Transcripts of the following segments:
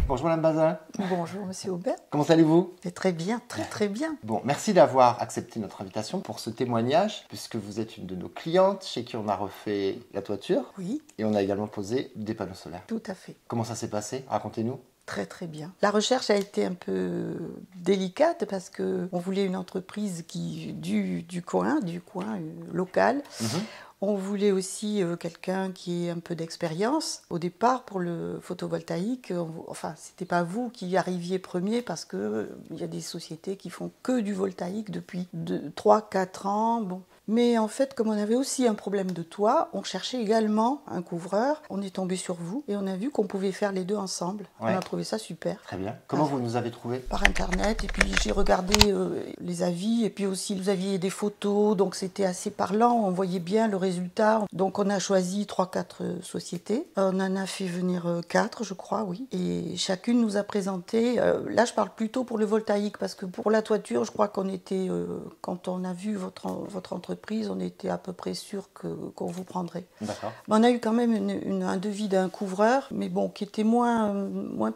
Bonjour Madame Bazin. Bonjour Monsieur Aubert. Comment allez-vous? Très bien, très bien. Bon, merci d'avoir accepté notre invitation pour ce témoignage, puisque vous êtes une de nos clientes chez qui on a refait la toiture. Oui. Et on a également posé des panneaux solaires. Tout à fait. Comment ça s'est passé? Racontez-nous. Très bien. La recherche a été un peu délicate parce que on voulait une entreprise du coin local. On voulait aussi quelqu'un qui ait un peu d'expérience. Au départ, pour le photovoltaïque, c'était pas vous qui arriviez premier parce que il y a des sociétés qui font que du voltaïque depuis 3-4 ans. Bon. Mais en fait, comme on avait aussi un problème de toit, on cherchait également un couvreur. On est tombé sur vous et on a vu qu'on pouvait faire les deux ensemble. Ouais. On a trouvé ça super. Très bien. Comment vous nous avez trouvé? Par Internet. Et puis j'ai regardé les avis. Et puis aussi, vous aviez des photos. Donc c'était assez parlant. On voyait bien le résultat. Donc on a choisi 3-4 sociétés. On en a fait venir 4, je crois, oui. Et chacune nous a présenté. Là, je parle plutôt pour le voltaïque parce que pour la toiture, je crois qu'on était, quand on a vu votre entreprise, on était à peu près sûr qu'on vous prendrait. D'accord. On a eu quand même un devis d'un couvreur, mais bon, qui était moins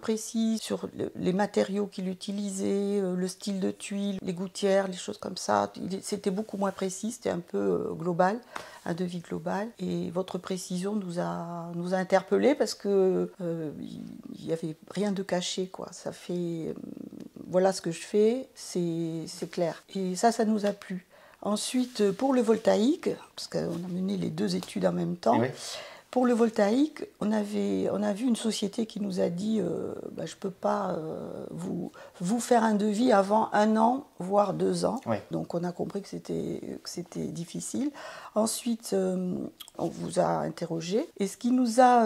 précis sur les matériaux qu'il utilisait, le style de tuiles, les gouttières, les choses comme ça. C'était beaucoup moins précis, c'était un peu global, un devis global. Et votre précision nous a interpellés parce que il n'y avait rien de caché, quoi. Ça fait, voilà ce que je fais, c'est clair. Et ça nous a plu. Ensuite, pour le voltaïque, parce qu'on a mené les deux études en même temps, oui. Pour le voltaïque, on a vu une société qui nous a dit je ne peux pas vous faire un devis avant 1 an, voire 2 ans. Oui. Donc on a compris que c'était difficile. Ensuite, on vous a interrogé. Et ce qui nous a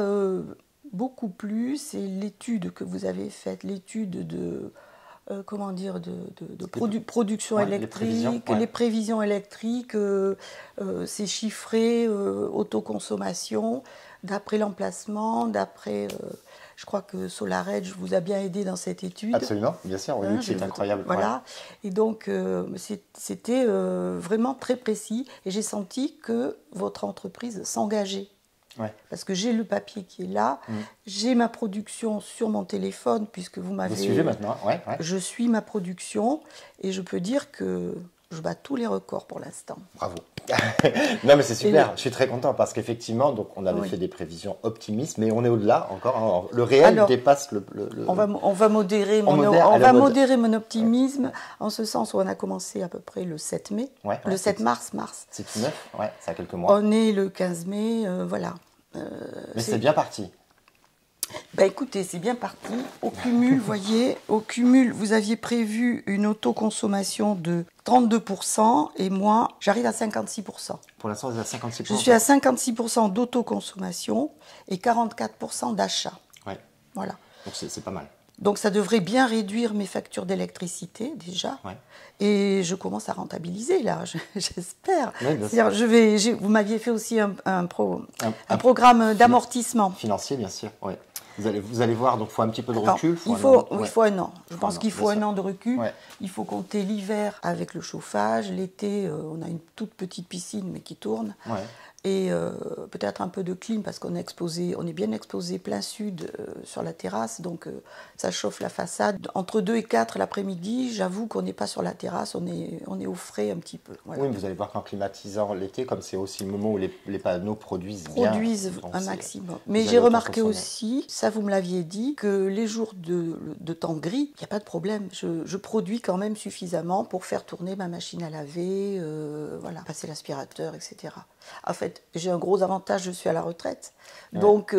beaucoup plu, c'est l'étude que vous avez faite, l'étude de production électrique, les prévisions électriques, c'est chiffré, autoconsommation, d'après l'emplacement, d'après... je crois que SolarEdge vous a bien aidé dans cette étude. Absolument, bien sûr, oui, c'est incroyable. Voilà, ouais. Et donc c'était vraiment très précis et j'ai senti que votre entreprise s'engageait. Ouais. Parce que j'ai le papier qui est là, j'ai ma production sur mon téléphone, puisque vous m'avez... Vous suivez maintenant, ouais. Je suis ma production, et je peux dire que je bats tous les records pour l'instant. Bravo. Non mais c'est super, je suis très content, parce qu'effectivement, donc on avait fait des prévisions optimistes, mais on est au-delà encore, le réel dépasse le... On va modérer mon optimisme, en ce sens où on a commencé à peu près le 7 mai, le 7 mars. C'est tout neuf, ça a quelques mois. On est le 15 mai, voilà. Mais c'est bien parti. Ben écoutez, c'est bien parti. Au cumul, voyez, vous aviez prévu une autoconsommation de 32% et moi, j'arrive à 56%. Pour l'instant, vous êtes à 56%. Je suis à 56% d'autoconsommation et 44% d'achat. Ouais. Voilà. Donc c'est pas mal. Donc ça devrait bien réduire mes factures d'électricité déjà. Ouais. Et je commence à rentabiliser là, j'espère. Oui, vous m'aviez fait aussi un programme d'amortissement. Financier, bien sûr, oui. Vous allez voir, donc il faut un petit peu de recul. Il faut 1 an. Je pense qu'il faut 1 an de recul. Ouais. Il faut compter l'hiver avec le chauffage. L'été, on a une toute petite piscine, mais qui tourne. Ouais. Et peut-être un peu de clim parce qu'on est bien exposé plein sud sur la terrasse, donc ça chauffe la façade. Entre 2 et 4 l'après-midi, j'avoue qu'on n'est pas sur la terrasse, on est au frais un petit peu. Voilà. Oui, mais vous allez voir qu'en climatisant l'été, comme c'est aussi le moment où les panneaux produisent bien. Produisent un maximum. Mais j'ai remarqué aussi, ça vous me l'aviez dit, que les jours de temps gris, il n'y a pas de problème. Je produis quand même suffisamment pour faire tourner ma machine à laver, voilà, passer l'aspirateur, etc. En fait, j'ai un gros avantage, je suis à la retraite. Ouais. Donc,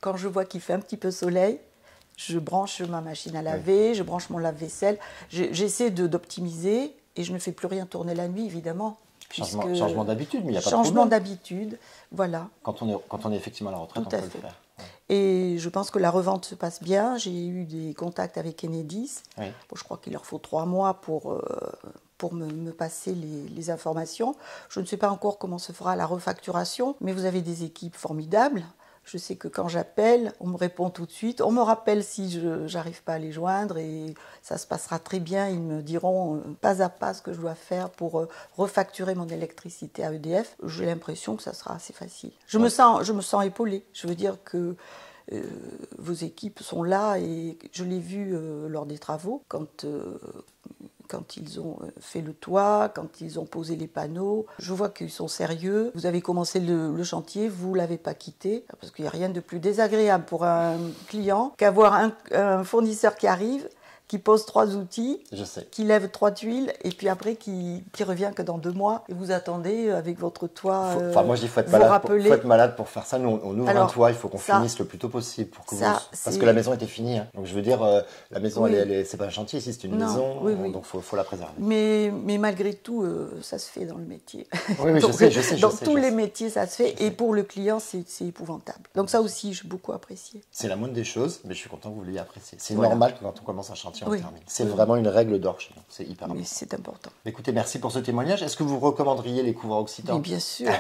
quand je vois qu'il fait un petit peu soleil, je branche ma machine à laver, je branche mon lave-vaisselle. J'essaie d'optimiser et je ne fais plus rien tourner la nuit, évidemment. Changement d'habitude, mais il n'y a pas de problème. Changement d'habitude, voilà. Quand on est effectivement à la retraite, on peut le faire. Ouais. Et je pense que la revente se passe bien. J'ai eu des contacts avec Enedis. Oui. Bon, je crois qu'il leur faut 3 mois pour me passer les informations. Je ne sais pas encore comment se fera la refacturation, mais vous avez des équipes formidables. Je sais que quand j'appelle, on me répond tout de suite. On me rappelle si je n'arrive pas à les joindre et ça se passera très bien. Ils me diront pas à pas ce que je dois faire pour refacturer mon électricité à EDF. J'ai l'impression que ça sera assez facile. Je me sens épaulée. Je veux dire que vos équipes sont là et je l'ai vu lors des travaux quand ils ont fait le toit, quand ils ont posé les panneaux. Je vois qu'ils sont sérieux. Vous avez commencé le chantier, vous ne l'avez pas quitté, parce qu'il n'y a rien de plus désagréable pour un client qu'avoir un fournisseur qui arrive, qui pose 3 outils, qui lève 3 tuiles, et puis après qui revient que dans 2 mois. Et vous attendez avec votre toit. Enfin, moi je dis faut être malade pour faire ça. Nous on ouvre un toit, il faut qu'on finisse le plus tôt possible pour que parce que la maison était finie. Hein. Donc je veux dire, la maison, c'est pas un chantier ici, c'est une maison, donc faut la préserver. Mais malgré tout, ça se fait dans le métier. Oui, donc, je sais. Dans tous les métiers, ça se fait, et pour le client, c'est épouvantable. Donc ça aussi, j'ai beaucoup apprécié. C'est la moindre des choses, mais je suis content que vous l'ayez apprécié. C'est normal que quand on commence un chantier, on termine. C'est vraiment une règle d'or chez nous. C'est hyper important. C'est important. Écoutez, merci pour ce témoignage. Est-ce que vous recommanderiez les couvreurs Occitan? Mais bien sûr.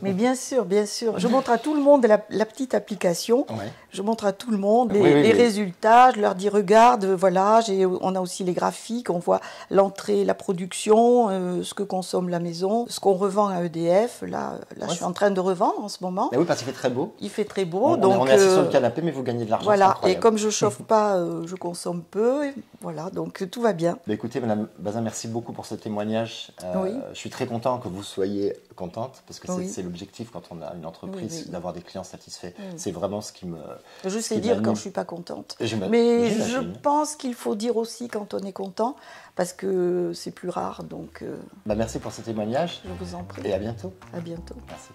Mais bien sûr, bien sûr. Je montre à tout le monde la petite application. Ouais. Je montre à tout le monde les résultats. Je leur dis, regarde, voilà, on a aussi les graphiques. On voit l'entrée, la production, ce que consomme la maison, ce qu'on revend à EDF. Là je suis en train de revendre en ce moment. Mais oui, parce qu'il fait très beau. Il fait très beau. On est assis sur le canapé, mais vous gagnez de l'argent. Voilà. Et comme je chauffe pas, je consomme peu. Voilà, donc tout va bien. Écoutez, Madame Bazin, merci beaucoup pour ce témoignage. Je suis très content que vous soyez contente, parce que c'est l'objectif quand on a une entreprise, d'avoir des clients satisfaits. C'est vraiment ce qui me... Je sais dire quand je ne suis pas contente. Mais je pense qu'il faut dire aussi quand on est content, parce que c'est plus rare. Donc, merci pour ce témoignage. Je vous en prie. Et à bientôt. À bientôt. Merci.